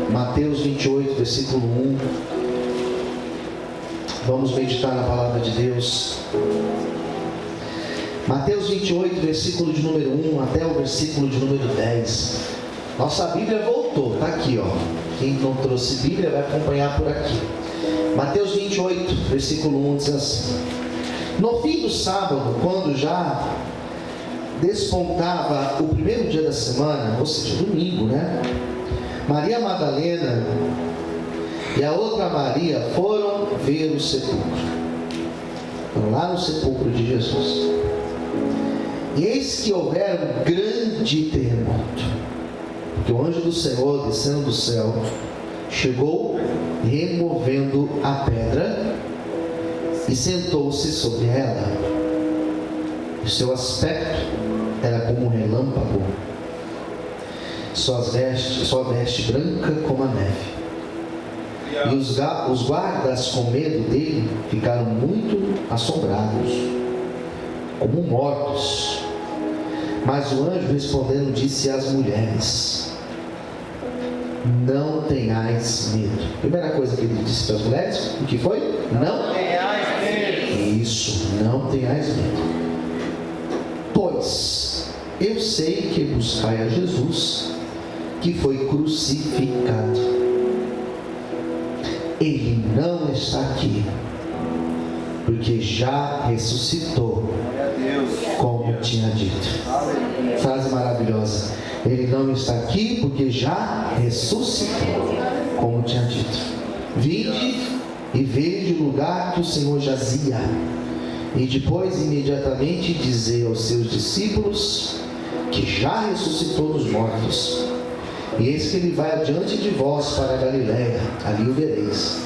Mateus 28, versículo 1. Vamos meditar na palavra de Deus. Mateus 28, versículo de número 1 até o versículo de número 10. Nossa Bíblia voltou, está aqui, ó. Quem não trouxe Bíblia vai acompanhar por aqui. Mateus 28, versículo 1 diz assim: No fim do sábado, quando já despontava o primeiro dia da semana, ou seja, domingo, né? Maria Madalena e a outra Maria foram ver o sepulcro. Foram lá no sepulcro de Jesus. E eis que houvera um grande terremoto, porque o anjo do Senhor, descendo do céu, chegou removendo a pedra e sentou-se sobre ela. O seu aspecto era como um relâmpago, sua veste branca como a neve. E os guardas, com medo dele, ficaram muito assombrados, como mortos. Mas o anjo, respondendo, disse às mulheres: Não tenhais medo. Primeira coisa que ele disse para as mulheres, o que foi? Não tenhais medo. Isso, não tenhais medo. Pois eu sei que buscai a Jesus, que foi crucificado. Ele não está aqui, porque já ressuscitou, como tinha dito. Frase maravilhosa. Ele não está aqui, porque já ressuscitou, como tinha dito. Vinde e vede o lugar que o Senhor jazia. E depois, imediatamente, dizer aos seus discípulos que já ressuscitou dos mortos. E eis que ele vai adiante de vós para a Galiléia, ali o vereis.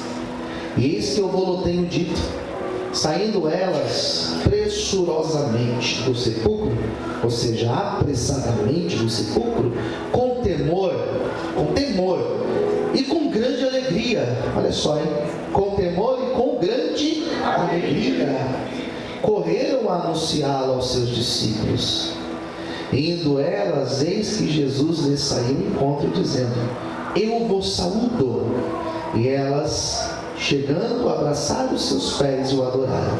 E eis que eu vou-lo tenho dito. Saindo elas pressurosamente do sepulcro, ou seja, apressadamente do sepulcro, com temor e com grande alegria. Olha só, hein? Com temor e com grande alegria, correram a anunciá-lo aos seus discípulos. Indo elas, eis que Jesus lhes saiu ao encontro, dizendo: Eu vos saúdo. E elas, chegando, abraçaram os seus pés e o adoraram.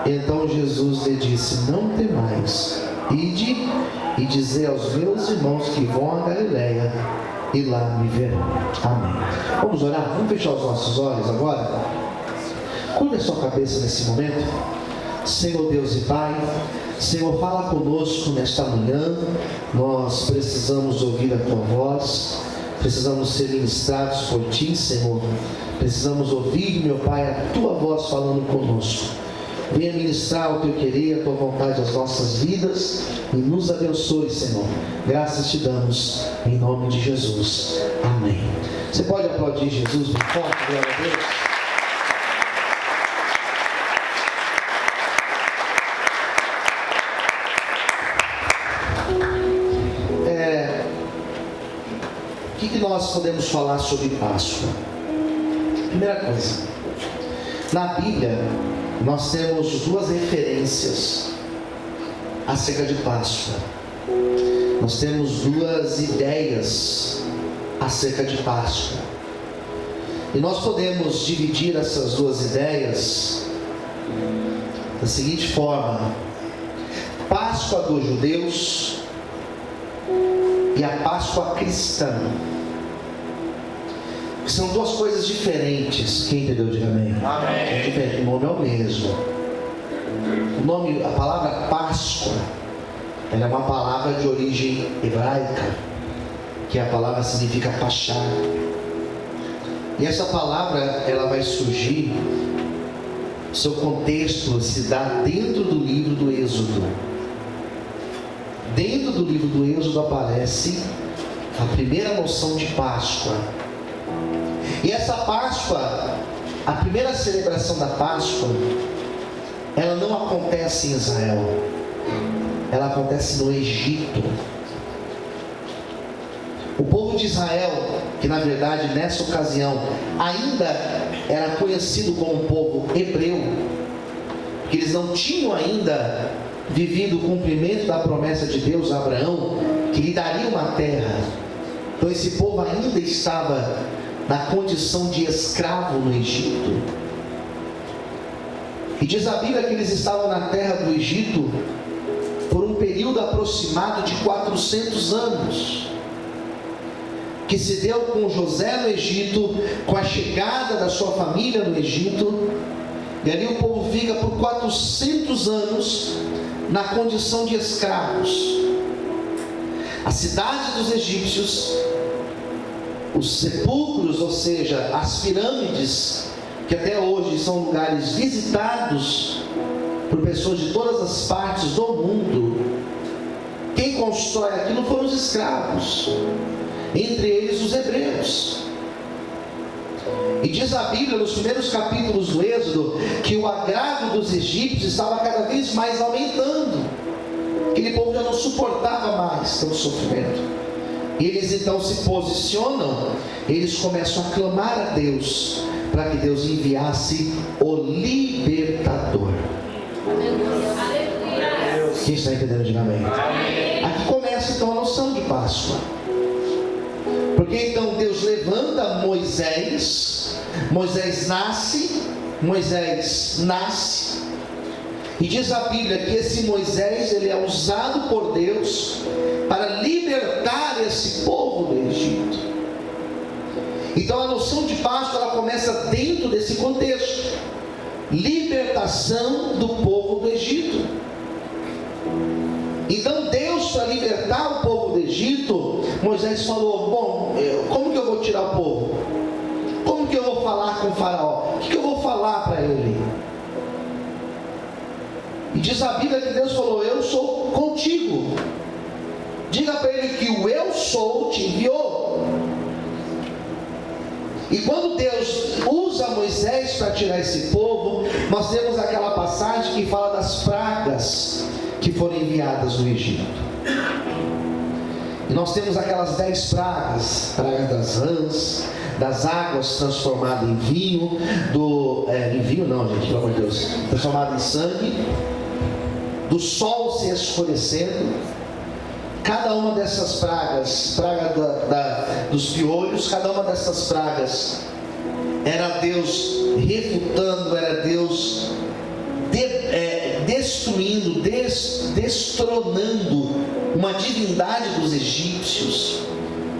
Então Jesus lhe disse: Não temais, ide e dizei aos meus irmãos que vão a Galiléia, e lá me verão. Amém. Vamos orar? Vamos fechar os nossos olhos agora? Curva a sua cabeça nesse momento. Senhor Deus e Pai, Senhor, fala conosco nesta manhã. Nós precisamos ouvir a Tua voz, precisamos ser ministrados por Ti, Senhor. Precisamos ouvir, meu Pai, a Tua voz falando conosco. Venha ministrar o Teu querer, a Tua vontade às nossas vidas e nos abençoe, Senhor. Graças Te damos, em nome de Jesus. Amém. Você pode aplaudir Jesus bem forte, glória a Deus. O que nós podemos falar sobre Páscoa? Primeira coisa, na Bíblia nós temos duas referências acerca de Páscoa. Nós temos duas ideias acerca de Páscoa. E nós podemos dividir essas duas ideias da seguinte forma: Páscoa dos judeus e a Páscoa cristã. São duas coisas diferentes. Quem entendeu, diga amém. Amém. O nome é o mesmo. A palavra Páscoa, ela é uma palavra de origem hebraica, que a palavra significa Pachá. E essa palavra, ela vai surgir, seu contexto se dá dentro do livro do Êxodo. Dentro do livro do Êxodo aparece a primeira noção de Páscoa. E essa Páscoa, a primeira celebração da Páscoa, ela não acontece em Israel, ela acontece no Egito. O povo de Israel, que na verdade nessa ocasião ainda era conhecido como povo hebreu, porque eles não tinham ainda vivido o cumprimento da promessa de Deus a Abraão, que lhe daria uma terra. Então esse povo ainda estava na condição de escravo no Egito. E diz a Bíblia que eles estavam na terra do Egito por um período aproximado de 400 anos, que se deu com José no Egito, com a chegada da sua família no Egito, e ali o povo fica por 400 anos na condição de escravos. A cidade dos egípcios, os sepulcros, ou seja, as pirâmides, que até hoje são lugares visitados por pessoas de todas as partes do mundo, quem constrói aquilo foram os escravos, entre eles os hebreus. E diz a Bíblia nos primeiros capítulos do Êxodo que o agravo dos egípcios estava cada vez mais aumentando. Aquele povo já não suportava mais tanto sofrimento. E eles então se posicionam, eles começam a clamar a Deus para que Deus enviasse o libertador. Quem está entendendo, diga amém. Aqui começa então a noção de Páscoa. Porque então Deus levanta Moisés nasce, e diz a Bíblia que esse Moisés, ele é usado por Deus para libertar esse povo do Egito. Então a noção de Páscoa, ela começa dentro desse contexto: libertação do povo do Egito. Então Deus, para libertar o povo do Egito, Moisés falou: bom, como que eu vou tirar o povo? Como que eu vou falar com o faraó? O que eu vou falar para ele? E diz a Bíblia que Deus falou: eu sou contigo. Diga para ele que o eu sou te enviou. E quando Deus usa Moisés para tirar esse povo, nós temos aquela passagem que fala das pragas que foram enviadas no Egito. E nós temos aquelas 10 pragas: praga das rãs, das águas transformadas em vinho, em vinho não, gente, pelo amor de Deus, transformado em sangue, do sol se escurecendo. Cada uma dessas pragas, dos piolhos, cada uma dessas pragas era Deus refutando, era Deus destruindo, destronando uma divindade dos egípcios.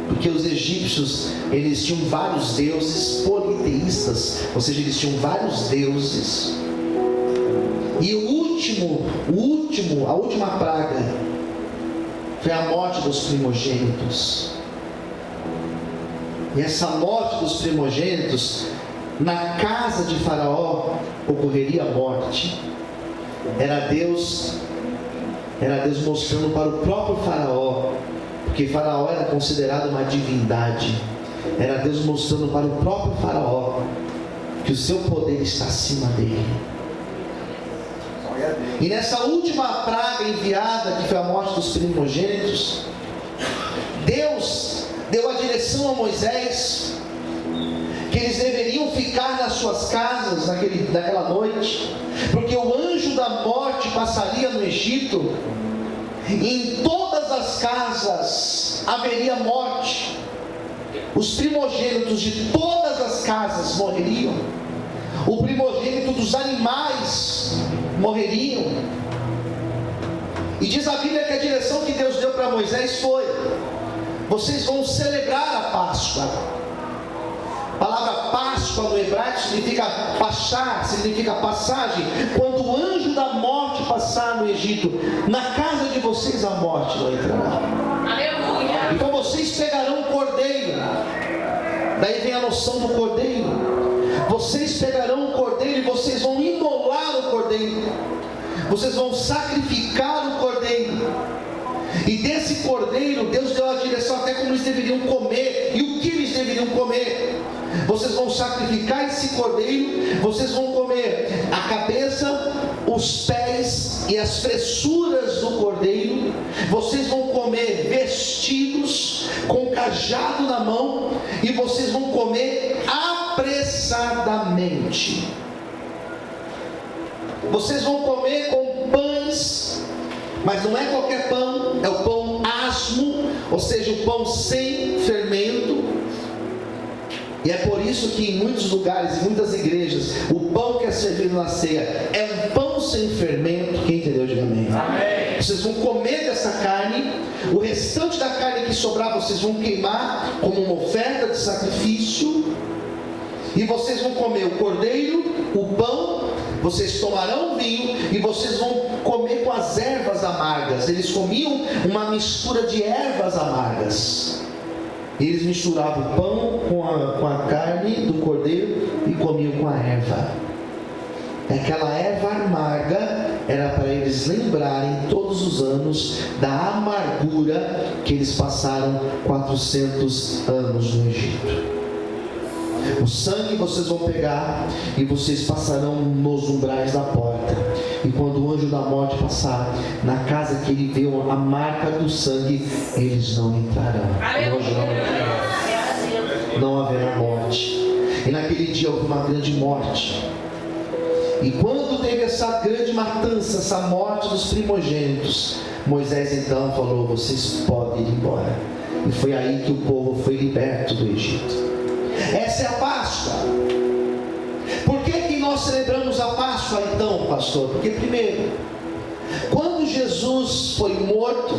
Porque os egípcios, eles tinham vários deuses politeístas, ou seja, eles tinham vários deuses. E a última praga foi a morte dos primogênitos. E essa morte dos primogênitos, na casa de Faraó ocorreria a morte. Era Deus mostrando para o próprio Faraó, porque Faraó era considerado uma divindade. Era Deus mostrando para o próprio Faraó que o seu poder está acima dele. E nessa última praga enviada, que foi a morte dos primogênitos, Deus deu a direção a Moisés que eles deveriam ficar nas suas casas naquela noite, porque o anjo da morte passaria no Egito, e em todas as casas haveria morte. Os primogênitos de todas as casas morreriam. O primogênito dos animais morreriam. E diz a Bíblia que a direção que Deus deu para Moisés foi: vocês vão celebrar a Páscoa. A palavra Páscoa no hebraico significa passar, significa passagem. Quando o anjo da morte passar no Egito, na casa de vocês a morte não entrará. Aleluia. Então vocês pegarão um cordeiro. Daí vem a noção do cordeiro. Vocês pegarão um cordeiro e vocês vão imolar o cordeiro. Vocês vão sacrificar o cordeiro. E desse cordeiro, Deus deu a direção até como eles deveriam comer e o que eles deveriam comer. Vocês vão sacrificar esse cordeiro, vocês vão comer a cabeça, os pés e as fressuras do cordeiro. Vocês vão comer vestidos com cajado na mão e vocês vão comer apressadamente. Vocês vão comer com pães, Mas não é qualquer pão, é o pão asmo, ou seja, o pão sem fermento. E é por isso que em muitos lugares, em muitas igrejas, o pão que é servido na ceia é um pão sem fermento. Quem entendeu, diga amém. Amém. Vocês vão comer dessa carne, o restante da carne que sobrar vocês vão queimar como uma oferta de sacrifício, e vocês vão comer o cordeiro, o pão, vocês tomarão vinho e vocês vão comer com as ervas amargas. Eles comiam uma mistura de ervas amargas. Eles misturavam o pão com a carne do cordeiro e comiam com a erva. Aquela erva amarga era para eles lembrarem todos os anos da amargura que eles passaram 400 anos no Egito. O sangue vocês vão pegar e vocês passarão nos umbrais da porta. E quando o anjo da morte passar na casa que ele viu a marca do sangue, eles não entrarão. Hoje não haverá morte. E naquele dia houve uma grande morte. E quando teve essa grande matança, essa morte dos primogênitos, Moisés então falou: vocês podem ir embora. E foi aí que o povo foi liberto do Egito. Essa é a Páscoa. Por que nós celebramos a Páscoa então, pastor? Porque primeiro, quando Jesus foi morto,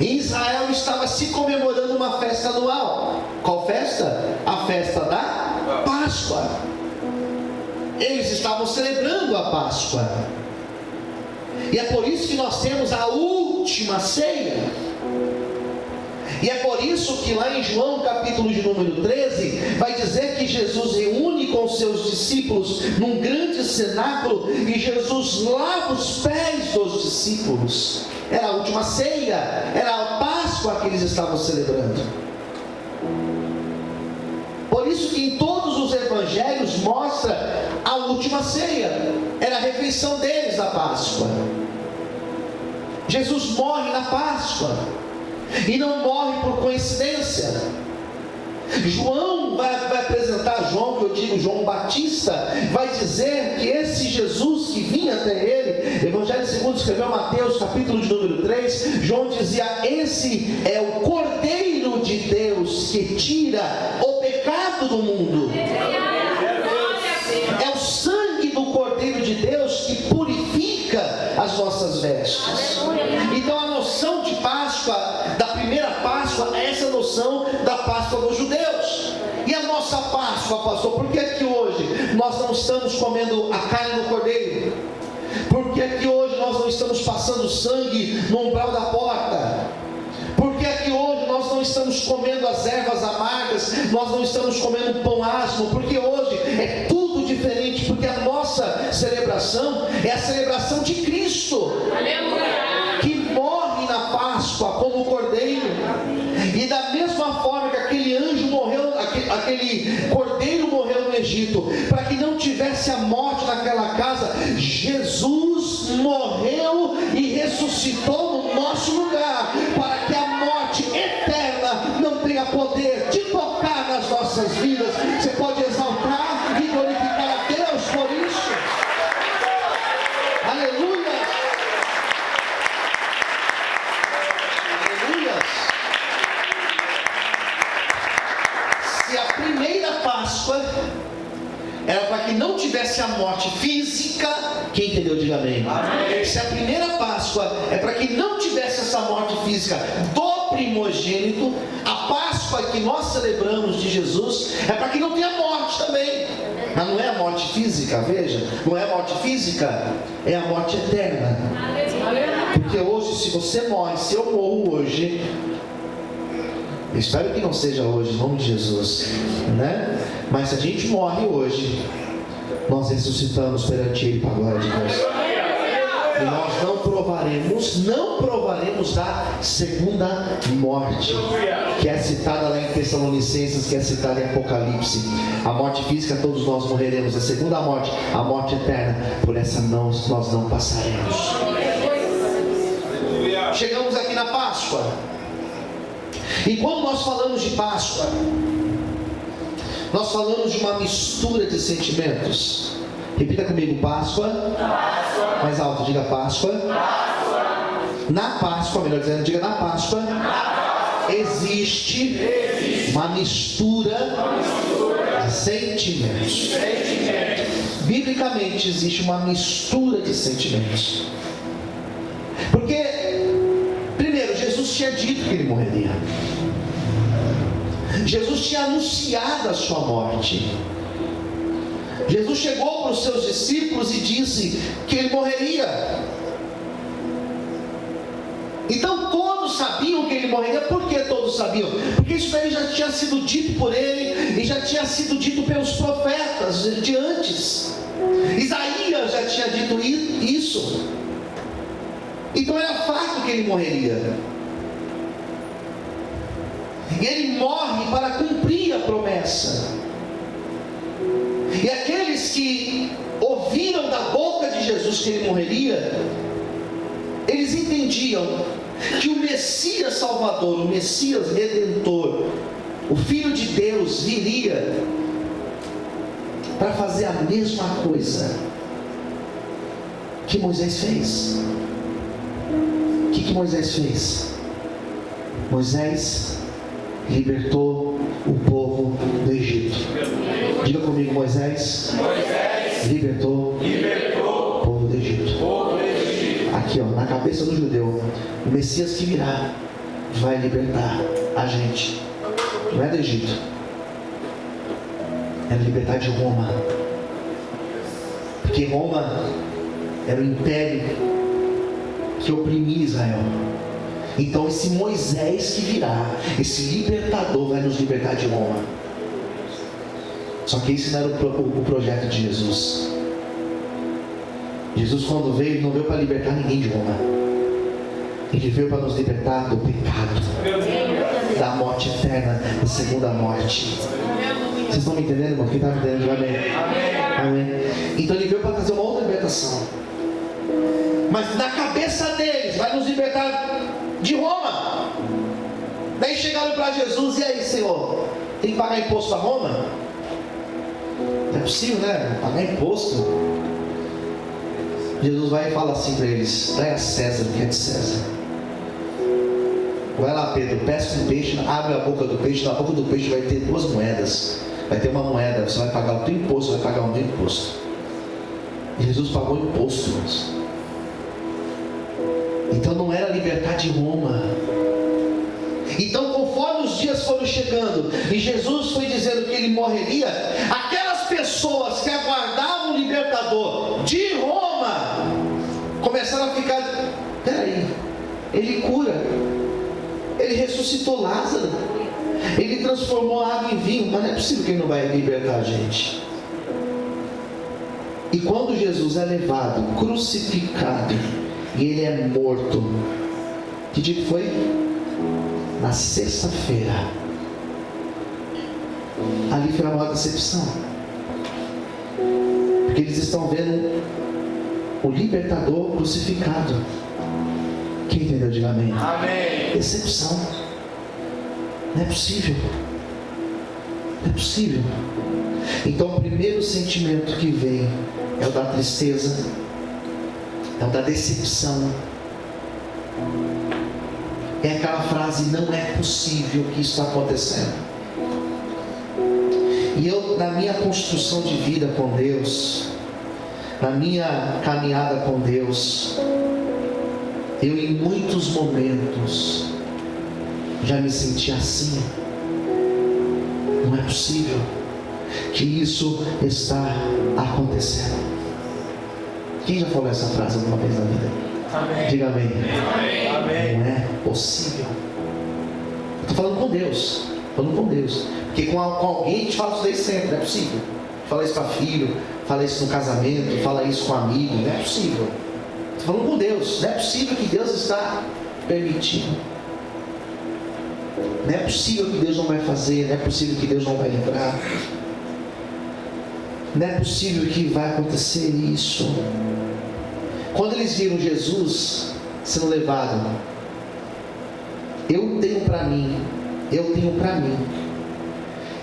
em Israel estava se comemorando uma festa anual. Qual festa? A festa da Páscoa. Eles estavam celebrando a Páscoa. E é por isso que nós temos a última ceia. E é por isso que lá em João capítulo de número 13 vai dizer que Jesus reúne com seus discípulos num grande cenáculo e Jesus lava os pés dos discípulos. Era a última ceia, era a Páscoa que eles estavam celebrando. Por isso que em todos os evangelhos mostra a última ceia, era a refeição deles na Páscoa. Jesus morre na Páscoa. E não morre por coincidência. João vai apresentar, João, que eu digo João Batista, vai dizer que esse Jesus que vinha até ele, Evangelho segundo escreveu Mateus capítulo de número 3, João dizia: esse é o Cordeiro de Deus que tira o pecado do mundo. É o sangue do Cordeiro de Deus que purifica as nossas vestes. Então a noção de Páscoa, da primeira Páscoa, é essa noção da Páscoa dos judeus. E a nossa Páscoa, pastor, por que que hoje nós não estamos comendo a carne do cordeiro? Por que que hoje nós não estamos passando sangue no umbral da porta? Por que que hoje nós não estamos comendo as ervas amargas? Nós não estamos comendo pão asmo? Porque hoje é tudo diferente, porque a nossa celebração é a celebração de Cristo. Aleluia! Que morre na Páscoa como cordeiro. E da mesma forma que aquele anjo morreu, aquele cordeiro morreu no Egito, para que não tivesse a morte naquela casa, Jesus morreu e ressuscitou no nosso lugar, para que a morte eterna não tenha poder de tocar nas nossas vidas. Você pode exaltar e glorificar a Deus por isso. Aleluia! Se a primeira Páscoa era para que não tivesse a morte física, quem entendeu, diga amém. Amém. Se a primeira Páscoa é para que não tivesse essa morte física do primogênito, a Páscoa que nós celebramos de Jesus é para que não tenha morte também. Mas não é a morte física, veja, não é a morte física, é a morte eterna. Porque hoje, se você morre, se eu morro hoje, eu espero que não seja hoje, em nome de Jesus, né? Mas se a gente morre hoje, nós ressuscitamos perante Ele para a glória de Deus. E nós não provaremos da segunda morte, que é citada lá em Tessalonicenses, que é citada em Apocalipse. A morte física todos nós morreremos, a segunda morte, a morte eterna, por essa nós não passaremos. Chegamos aqui na Páscoa. E quando nós falamos de Páscoa, nós falamos de uma mistura de sentimentos. Repita comigo: Páscoa. Páscoa. Mais alto, diga Páscoa. Páscoa. Na Páscoa, melhor dizendo, diga na Páscoa, existe uma mistura de sentimentos. Biblicamente existe uma mistura de sentimentos. Porque, primeiro, Jesus tinha dito que ele morreria. Jesus tinha anunciado a sua morte. Jesus chegou para os seus discípulos e disse que ele morreria. Então todos sabiam que ele morreria. Por que todos sabiam? Porque isso daí já tinha sido dito por ele e já tinha sido dito pelos profetas de antes. Isaías já tinha dito isso. Então era fato que ele morreria. E ele morre para cumprir a promessa. E aqueles que ouviram da boca de Jesus que ele morreria, eles entendiam que o Messias Salvador, o Messias Redentor, o Filho de Deus viria para fazer a mesma coisa que Moisés fez. O que Moisés fez? Moisés libertou o povo do Egito. Diga comigo, Moisés libertou o povo do Egito. Aqui, ó, na cabeça do judeu, o Messias que virá vai libertar a gente. Não é do Egito, é libertar de Roma. Porque Roma era o império que oprimia Israel. Então esse Moisés que virá, esse libertador, vai nos libertar de Roma. Só que esse não era o projeto de Jesus. Jesus, quando veio, ele não veio para libertar ninguém de Roma. Ele veio para nos libertar do pecado, da morte eterna, da segunda morte. Vocês estão me entendendo, irmão? Quem está me entendendo? Amém. Então ele veio para trazer uma outra libertação. Mas na cabeça deles, vai nos libertar de Roma. Daí chegaram para Jesus: e aí, Senhor, tem que pagar imposto a Roma? Não é possível, né? Pagar imposto. Jesus vai e fala assim para eles: dai a César o que é de César. Vai lá, Pedro, pesca um peixe, abre a boca do peixe. Na boca do peixe vai ter 2 moedas. Vai ter uma moeda, você vai pagar o teu imposto, vai pagar o meu imposto. Jesus pagou o imposto, irmãos. Então não era libertar de Roma. Então, conforme os dias foram chegando e Jesus foi dizendo que ele morreria, aquelas pessoas que aguardavam o libertador de Roma começaram a ficar: peraí, ele cura, ele ressuscitou Lázaro, ele transformou a água em vinho, mas não é possível que ele não vai libertar a gente. E quando Jesus é levado, crucificado, e ele é morto, que dia que foi? Na sexta-feira. Ali foi a maior decepção, porque eles estão vendo o libertador crucificado. Quem entendeu? Diga amém. Amém. Decepção. Não é possível. Não é possível. Então o primeiro sentimento que vem é o da tristeza, é o da decepção. É aquela frase: não é possível que isso está acontecendo. E eu, na minha construção de vida com Deus, na minha caminhada com Deus, eu em muitos momentos já me senti assim. Não é possível que isso está acontecendo. Quem já falou essa frase alguma vez na vida? Amém. Diga amém. Amém. Não é possível. Estou falando com Deus. Falando com Deus. Porque com alguém a gente fala isso daí sempre. Não é possível. Fala isso para filho, fala isso no casamento, fala isso com amigo. Não é possível. Estou falando com Deus. Não é possível que Deus está permitindo. Não é possível que Deus não vai fazer. Não é possível que Deus não vai livrar. Não é possível que vai acontecer isso. Quando eles viram Jesus sendo levado, eu tenho para mim,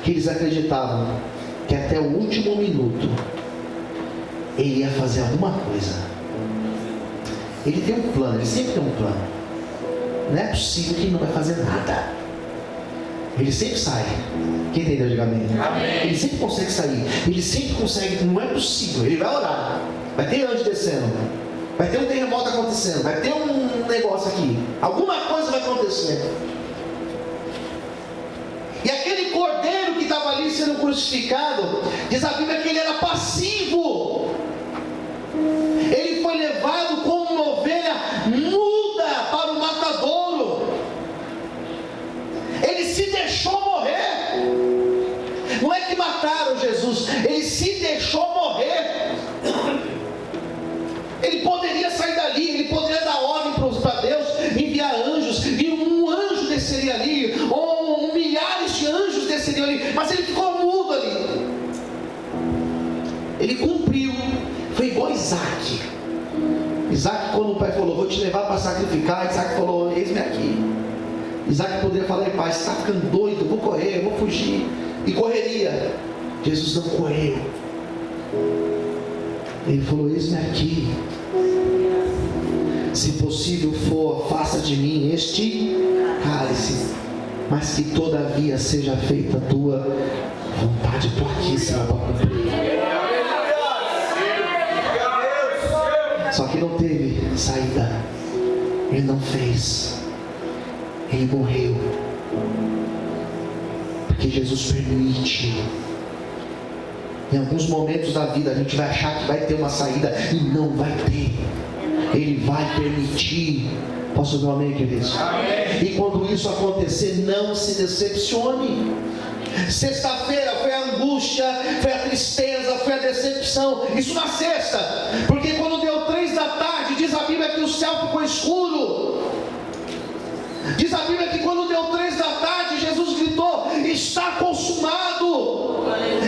que eles acreditavam que até o último minuto ele ia fazer alguma coisa. Ele tem um plano, ele sempre tem um plano. não é possível que ele não vai fazer nada. Ele sempre sai. Quem entendeu, diga amém. Ele sempre consegue sair. Ele sempre consegue, não é possível. Ele vai orar. Vai ter anjo descendo. Vai ter um terremoto acontecendo. Vai ter um negócio aqui. Alguma coisa vai acontecer. E aquele cordeiro que estava ali sendo crucificado, diz a Bíblia que ele era passivo. Ele foi levado como uma ovelha muda para o matadouro. Ele se deixou morrer. Não é que mataram Jesus, ele se deixou morrer. Ele poderia sair dali, ele poderia dar ordem para Deus, enviar anjos, e um anjo desceria ali, ou milhares de anjos desceriam ali, mas ele ficou mudo ali. Ele cumpriu. Foi igual Isaac. Isaac, quando o pai falou, vou te levar para sacrificar, Isaac falou, eis-me aqui. Isaac poderia falar, pai, você está ficando doido, vou correr, vou fugir. E correria. Jesus não correu. Ele falou, eis-me aqui. Se possível for, faça de mim este cálice, mas que todavia seja feita a tua vontade. Estou aqui, Senhor, para cumprir. Só que não teve saída. Ele não fez. Ele morreu. Porque Jesus permite. Em alguns momentos da vida a gente vai achar que vai ter uma saída e não vai ter. Ele vai permitir. Posso dar um amém, queridos? Amém. E quando isso acontecer, não se decepcione. Sexta-feira foi a angústia, foi a tristeza, foi a decepção. Isso na sexta. Porque quando deu 3 da tarde, diz a Bíblia que o céu ficou escuro. Diz a Bíblia que quando deu 3 da tarde, Jesus gritou, está consumado.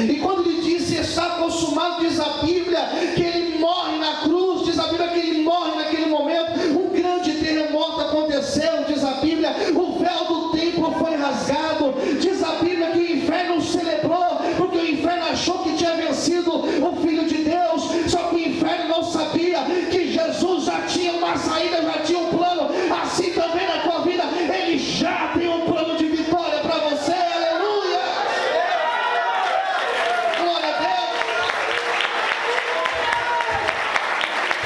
E quando ele disse está consumado, diz a Bíblia que ele morre na cruz. Diz a Bíblia que ele morre naquele momento. Um grande terremoto aconteceu. Diz a Bíblia, o véu do templo foi rasgado. Diz a Bíblia que o inferno celebrou, porque o inferno achou que tinha vencido o Filho de Deus. Só que o inferno não sabia que Jesus já tinha uma saída, já tinha um plano. Assim também na tua vida, Ele já tem um plano de vitória para você. Aleluia! Glória a Deus!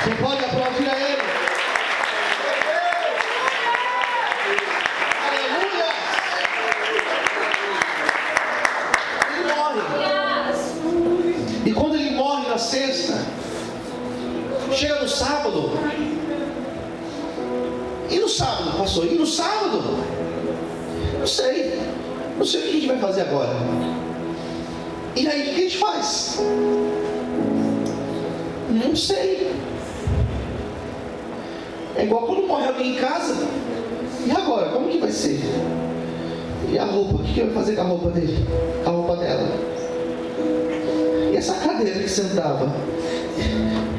Você pode aplaudir a Ele. Aleluia! Ele morre. E quando Ele morre na sexta, chega no sábado. E no sábado, pastor? E no sábado? Não sei. Não sei o que a gente vai fazer agora. E aí, o que a gente faz? Não sei. É igual quando morre alguém em casa. E agora? Como que vai ser? E a roupa? O que vai fazer com a roupa dele? Com a roupa dela? E essa cadeira que sentava?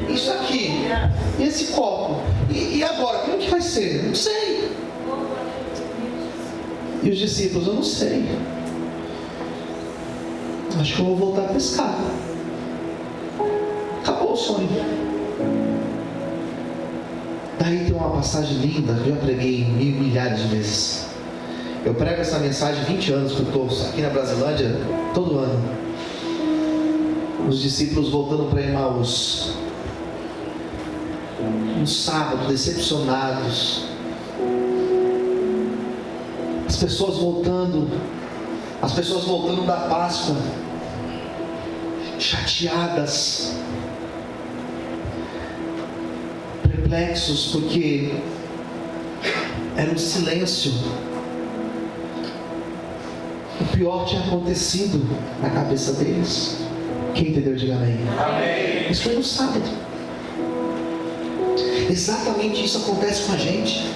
Isso aqui? E esse copo? E agora? Como que vai ser? Não sei. E os discípulos? Eu não sei. Acho que eu vou voltar a pescar. Acabou o sonho. Daí tem uma passagem linda que eu já preguei milhares de vezes. Eu prego essa mensagem 20 anos que eu estou aqui na Brasilândia, todo ano. Os discípulos voltando para Emaús. Um sábado, decepcionados. As pessoas voltando da Páscoa, chateadas, perplexos, porque era um silêncio. O pior tinha acontecido na cabeça deles. Quem entendeu, diga amém. Amém. Isso foi no sábado. Exatamente isso acontece com a gente.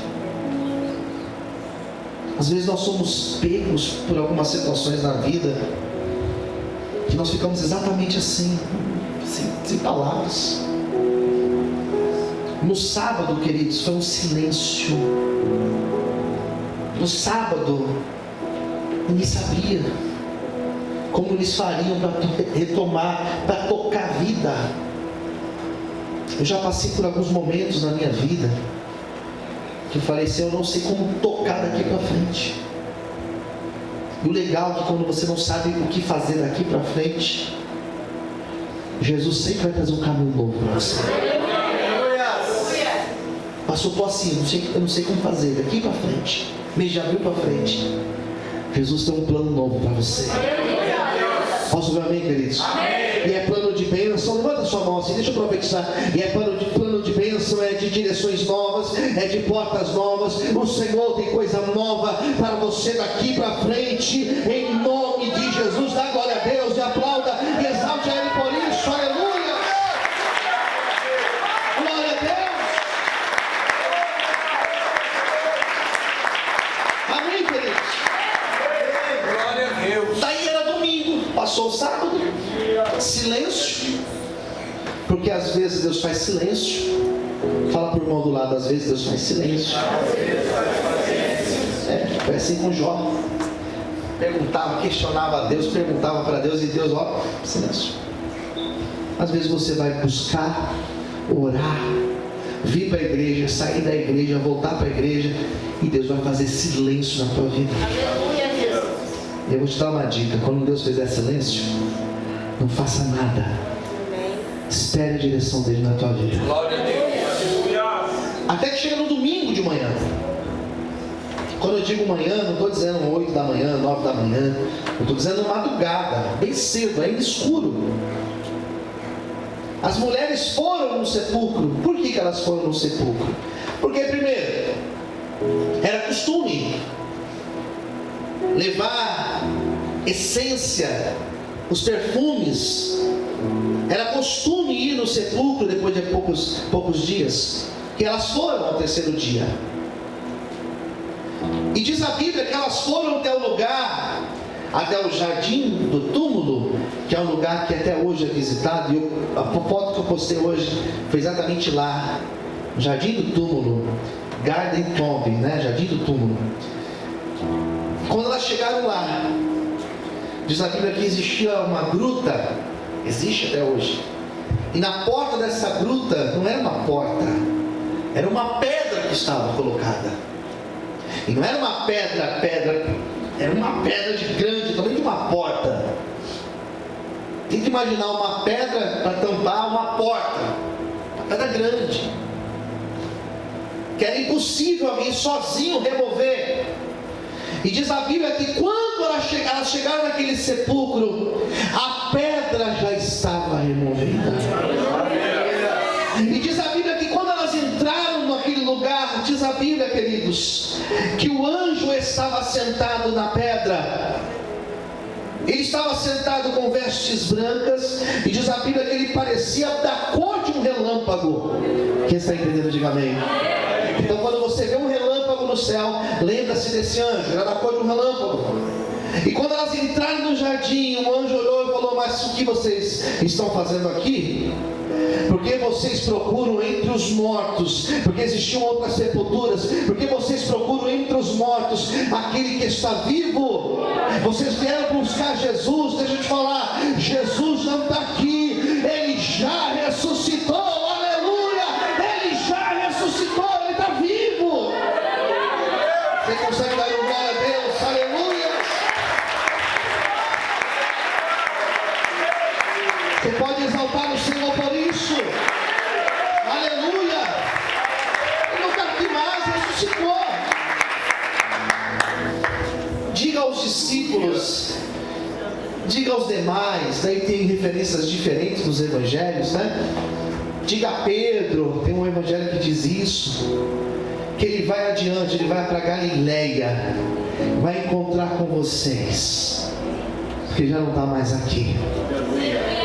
Às vezes nós somos pegos por algumas situações na vida que nós ficamos exatamente assim, sem palavras. No sábado, queridos, foi um silêncio. No sábado, ninguém sabia como eles fariam para retomar, para tocar a vida. Eu já passei por alguns momentos na minha vida que que faleceu, eu não sei como tocar daqui para frente. E o legal é que quando você não sabe o que fazer daqui para frente, Jesus sempre vai trazer um caminho novo para você. Pastor, estou assim, eu não sei como fazer daqui para frente, mês de abril para frente. Jesus tem um plano novo para você. Posso ver amém, queridos? Amém. E é plano de bênção, levanta sua mão assim, deixa eu profetizar. E é plano de bênção, é de direções novas, é de portas novas. O Senhor tem coisa nova para você daqui para frente, em nome de Jesus. Dá glória a Deus e aplauda e exalte a Ele por isso, aleluia. Glória a Deus. Amém, queridos? Glória a Deus. Daí era domingo, passou o sábado, silêncio, porque às vezes Deus faz silêncio. Fala para o irmão do lado, às vezes Deus faz silêncio. Foi assim com Jó. Perguntava, questionava a Deus, perguntava para Deus, e Deus, ó, silêncio. Às vezes você vai buscar, orar, vir para a igreja, sair da igreja, voltar para a igreja, e Deus vai fazer silêncio na tua vida. E eu vou te dar uma dica: quando Deus fizer silêncio, não faça nada. Espere a direção dele na tua vida. Glória a Deus. Até que chega no domingo de manhã. Quando eu digo manhã, não estou dizendo 8 da manhã, 9 da manhã. Eu estou dizendo madrugada, bem cedo, ainda escuro. As mulheres foram no sepulcro. Por que elas foram no sepulcro? Porque primeiro, era costume levar essência, os perfumes. Era costume ir no sepulcro depois de poucos dias. E elas foram ao terceiro dia. E diz a Bíblia que elas foram até o lugar, até o jardim do túmulo, que é um lugar que até hoje é visitado. E a foto que eu postei hoje foi exatamente lá, jardim do túmulo, Garden Tomb, né? Jardim do túmulo. Quando elas chegaram lá, diz a Bíblia que existia uma gruta, existe até hoje. E na porta dessa gruta não era uma porta, era uma pedra que estava colocada. E não era uma pedra, era uma pedra de grande, também de uma porta. Tem que imaginar uma pedra para tampar uma porta, uma pedra grande, que era impossível alguém sozinho remover. E diz a Bíblia que quando elas chegaram naquele sepulcro, a pedra já estava removida. E diz a Bíblia que quando elas entraram naquele lugar, diz a Bíblia, queridos, que o anjo estava sentado na pedra. Ele estava sentado com vestes brancas, e diz a Bíblia que ele parecia da cor de um relâmpago. Quem está entendendo, diga amém. Então quando você vê um relâmpago no céu, lembra-se desse anjo, era da cor de um relâmpago. E quando elas entraram no jardim, o anjo olhou e falou: mas o que vocês estão fazendo aqui? Porque vocês procuram entre os mortos, porque existiam outras sepulturas, porque vocês procuram entre os mortos aquele que está vivo. Vocês vieram buscar Jesus. Deixa eu te falar, Jesus não está aqui, Ele já ressuscitou, aleluia, Ele já ressuscitou, Ele está vivo. Você consegue dar um glória a Deus, aleluia. Você pode exaltar o Senhor por isso, aleluia. Ele não está aqui mais, ressuscitou. Diga aos discípulos, diga aos demais. Daí tem referências diferentes nos evangelhos, né? Diga a Pedro, tem um evangelho que diz isso, que ele vai adiante, ele vai para Galileia, vai encontrar com vocês, porque já não está mais aqui.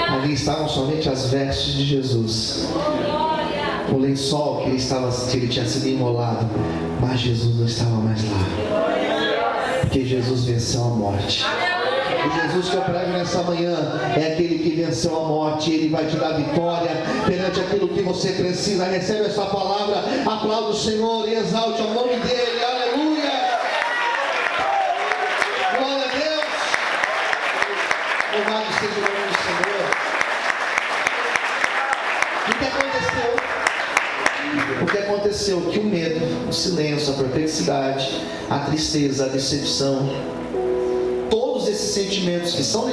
Ali estavam somente as vestes de Jesus, o lençol que ele tinha sido imolado, mas Jesus não estava mais lá, porque Jesus venceu a morte. O Jesus que eu prego nessa manhã é aquele que venceu a morte. Ele vai te dar vitória perante aquilo que você precisa. Recebe essa palavra, aplauda o Senhor e exalte o nome dele, aleluia. Glória a Deus. Louvado seja o nome do Senhor. O que aconteceu? O que aconteceu? Que o medo, o silêncio, a perplexidade, a tristeza, a decepção, todos esses sentimentos que são